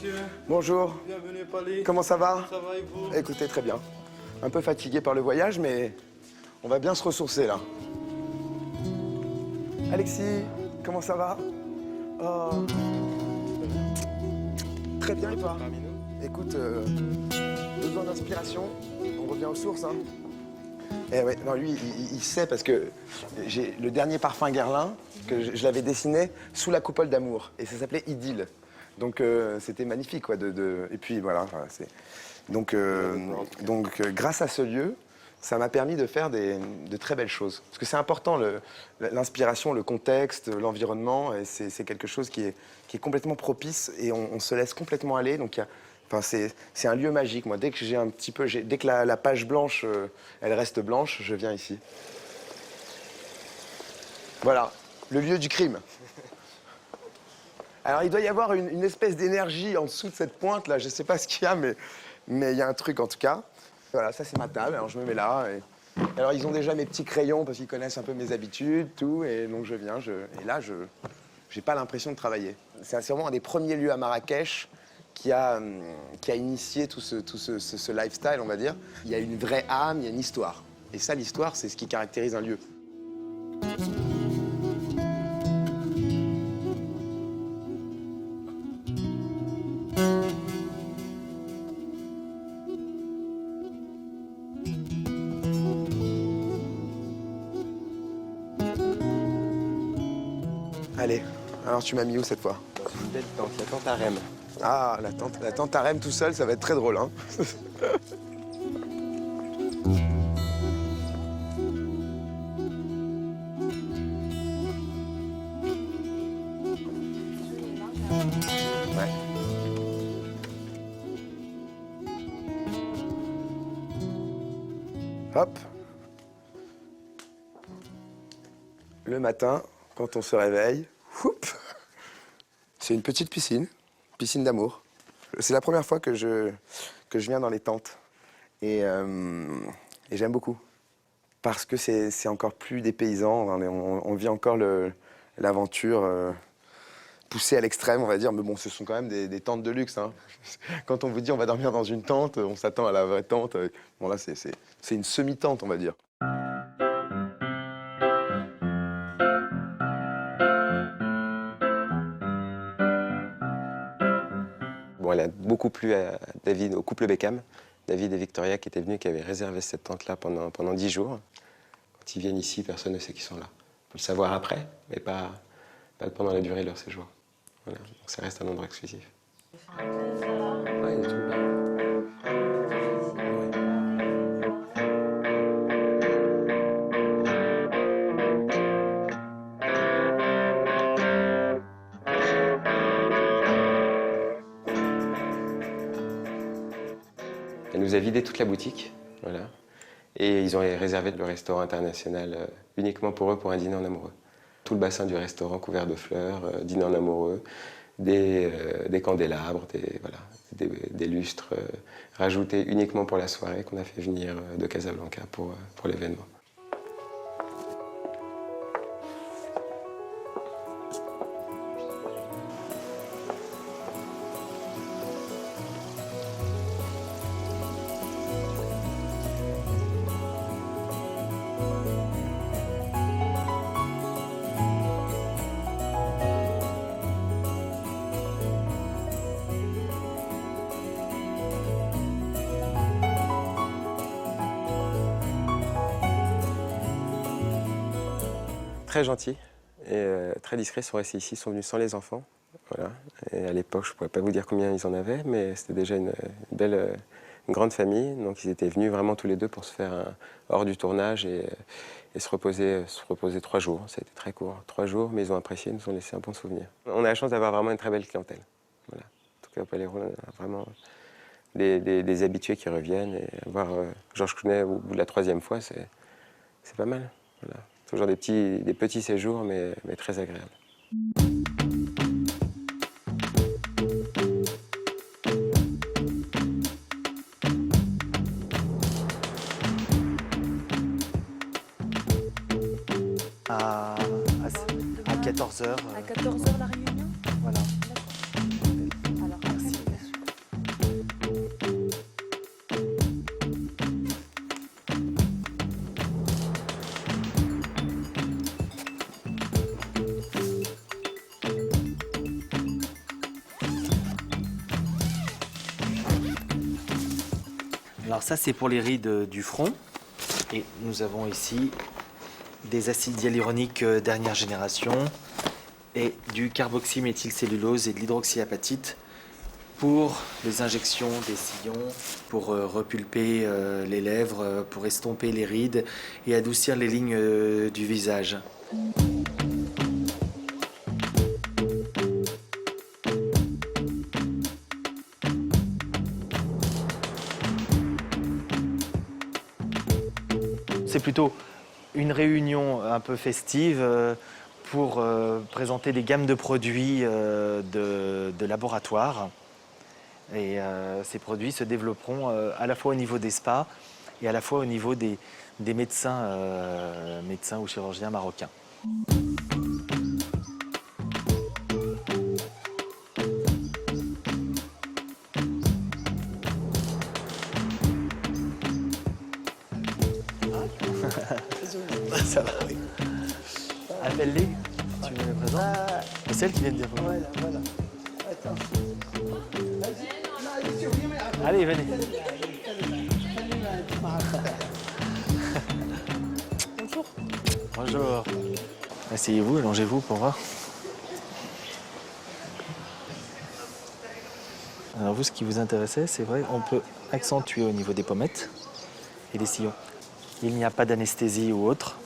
monsieur. Bonjour. Bienvenue, Pali. Comment ça va? Ça va et vous? Écoutez, très bien. Un peu fatigué par le voyage, mais on va bien se ressourcer, là. Alexis, comment ça va? Oh. Très bien, et toi? Écoute, besoin d'inspiration, on revient aux sources, hein. Eh ouais, non, lui, il sait parce que j'ai le dernier parfum Guerlain, que je l'avais dessiné sous la coupole d'amour, et ça s'appelait Idylle. Donc c'était magnifique, quoi. Et puis voilà, c'est... Donc, grâce à ce lieu, ça m'a permis de faire de très belles choses. Parce que c'est important, l'inspiration, le contexte, l'environnement, et c'est quelque chose qui est complètement propice, et on se laisse complètement aller. Donc c'est un lieu magique. Moi, dès que j'ai un petit peu, dès que la page blanche, elle reste blanche, je viens ici. Voilà, le lieu du crime. Alors, il doit y avoir une espèce d'énergie en dessous de cette pointe, là. Je ne sais pas ce qu'il y a, mais il y a un truc, en tout cas. Voilà, ça, c'est ma table. Alors, je me mets là. Alors, ils ont déjà mes petits crayons parce qu'ils connaissent un peu mes habitudes, tout. Et donc, je viens. Et là, je n'ai pas l'impression de travailler. C'est vraiment un des premiers lieux à Marrakech qui a initié tout ce lifestyle, on va dire. Il y a une vraie âme, il y a une histoire. Et ça, l'histoire, c'est ce qui caractérise un lieu. Allez, alors tu m'as mis où cette fois? Dans une belle tente, la tente harem. Ah, la tente harem tout seul, ça va être très drôle, hein. Ouais. Hop. Le matin, quand on se réveille, c'est une petite piscine d'amour. C'est la première fois que je viens dans les tentes. Et j'aime beaucoup. Parce que c'est encore plus dépaysant. On vit encore l'aventure poussée à l'extrême, on va dire. Mais bon, ce sont quand même des tentes de luxe, hein. Quand on vous dit on va dormir dans une tente, on s'attend à la vraie tente. Bon, là, c'est une semi-tente, on va dire. Bon, elle a beaucoup plu à David, au couple Beckham. David et Victoria qui étaient venus, qui avaient réservé cette tente-là pendant 10 jours. Quand ils viennent ici, personne ne sait qu'ils sont là. On peut le savoir après, mais pas pendant la durée de leur séjour. Voilà. Donc ça reste un endroit exclusif. Ouais, il y a tout bien. Elle nous a vidé toute la boutique, voilà. Et ils ont réservé le restaurant international uniquement pour eux, pour un dîner en amoureux. Tout le bassin du restaurant couvert de fleurs, dîner en amoureux, des candélabres, des lustres rajoutés uniquement pour la soirée qu'on a fait venir de Casablanca pour l'événement. Très gentils et très discrets, sont restés ici, sont venus sans les enfants. Voilà. Et à l'époque, je ne pourrais pas vous dire combien ils en avaient, mais c'était déjà une grande famille. Donc ils étaient venus vraiment tous les deux pour se faire hors du tournage et se reposer 3 jours. Ça a été très court, 3 jours, mais ils ont apprécié, nous ont laissé un bon souvenir. On a la chance d'avoir vraiment une très belle clientèle. Voilà. En tout cas, au Palais Royal, on a vraiment des habitués qui reviennent. Et voir Georges Clooney au bout de la 3e fois, c'est pas mal. Voilà. Toujours des petits séjours, mais très agréables. À 14h. À 14h la réunion? Voilà. Alors, merci. Alors ça, c'est pour les rides du front. Et nous avons ici des acides hyaluroniques dernière génération et du carboxyméthylcellulose et de l'hydroxyapatite pour les injections des sillons, pour repulper les lèvres, pour estomper les rides et adoucir les lignes du visage. C'est plutôt une réunion un peu festive pour présenter des gammes de produits de laboratoire. Et ces produits se développeront à la fois au niveau des spas et à la fois au niveau des médecins, médecins ou chirurgiens marocains. Ça va, oui. Appelle-les, tu me les présentes. C'est celle qui vient de dire. Voilà, voilà. Attends. Allez, venez. Bonjour. Bonjour. Asseyez-vous, allongez-vous pour voir. Alors vous, ce qui vous intéressait, c'est vrai, on peut accentuer au niveau des pommettes et des sillons. Il n'y a pas d'anesthésie ou autre.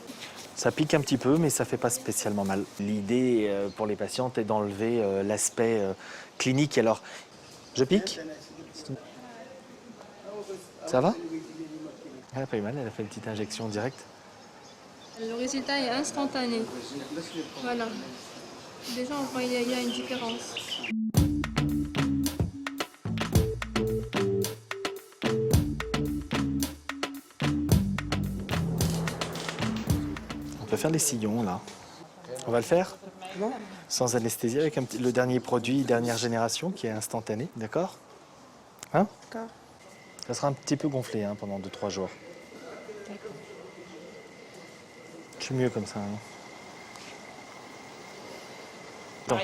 Ça pique un petit peu, mais ça ne fait pas spécialement mal. L'idée pour les patientes est d'enlever l'aspect clinique. Alors, je pique. Ça va? Elle n'a pas eu mal, elle a fait une petite injection directe. Le résultat est instantané. Voilà. Déjà, on voit qu'il y a une différence. On peut faire les sillons, là. On va le faire? Non. Sans anesthésie, avec le dernier produit, dernière génération, qui est instantané, d'accord? Hein? D'accord. Ça sera un petit peu gonflé hein, pendant 2-3 jours. Je suis mieux comme ça. Hein. Attends.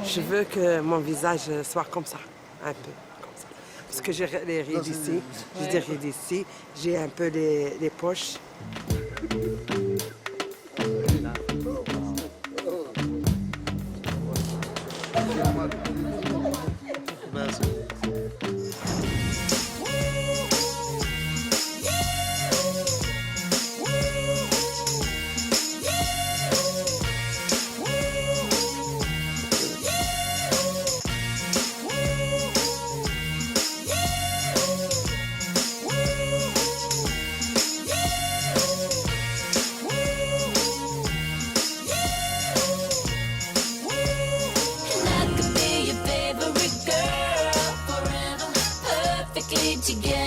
Je veux que mon visage soit comme ça, un peu comme ça. Parce que j'ai les rides ici, j'ai des rides ici, j'ai un peu les poches. Together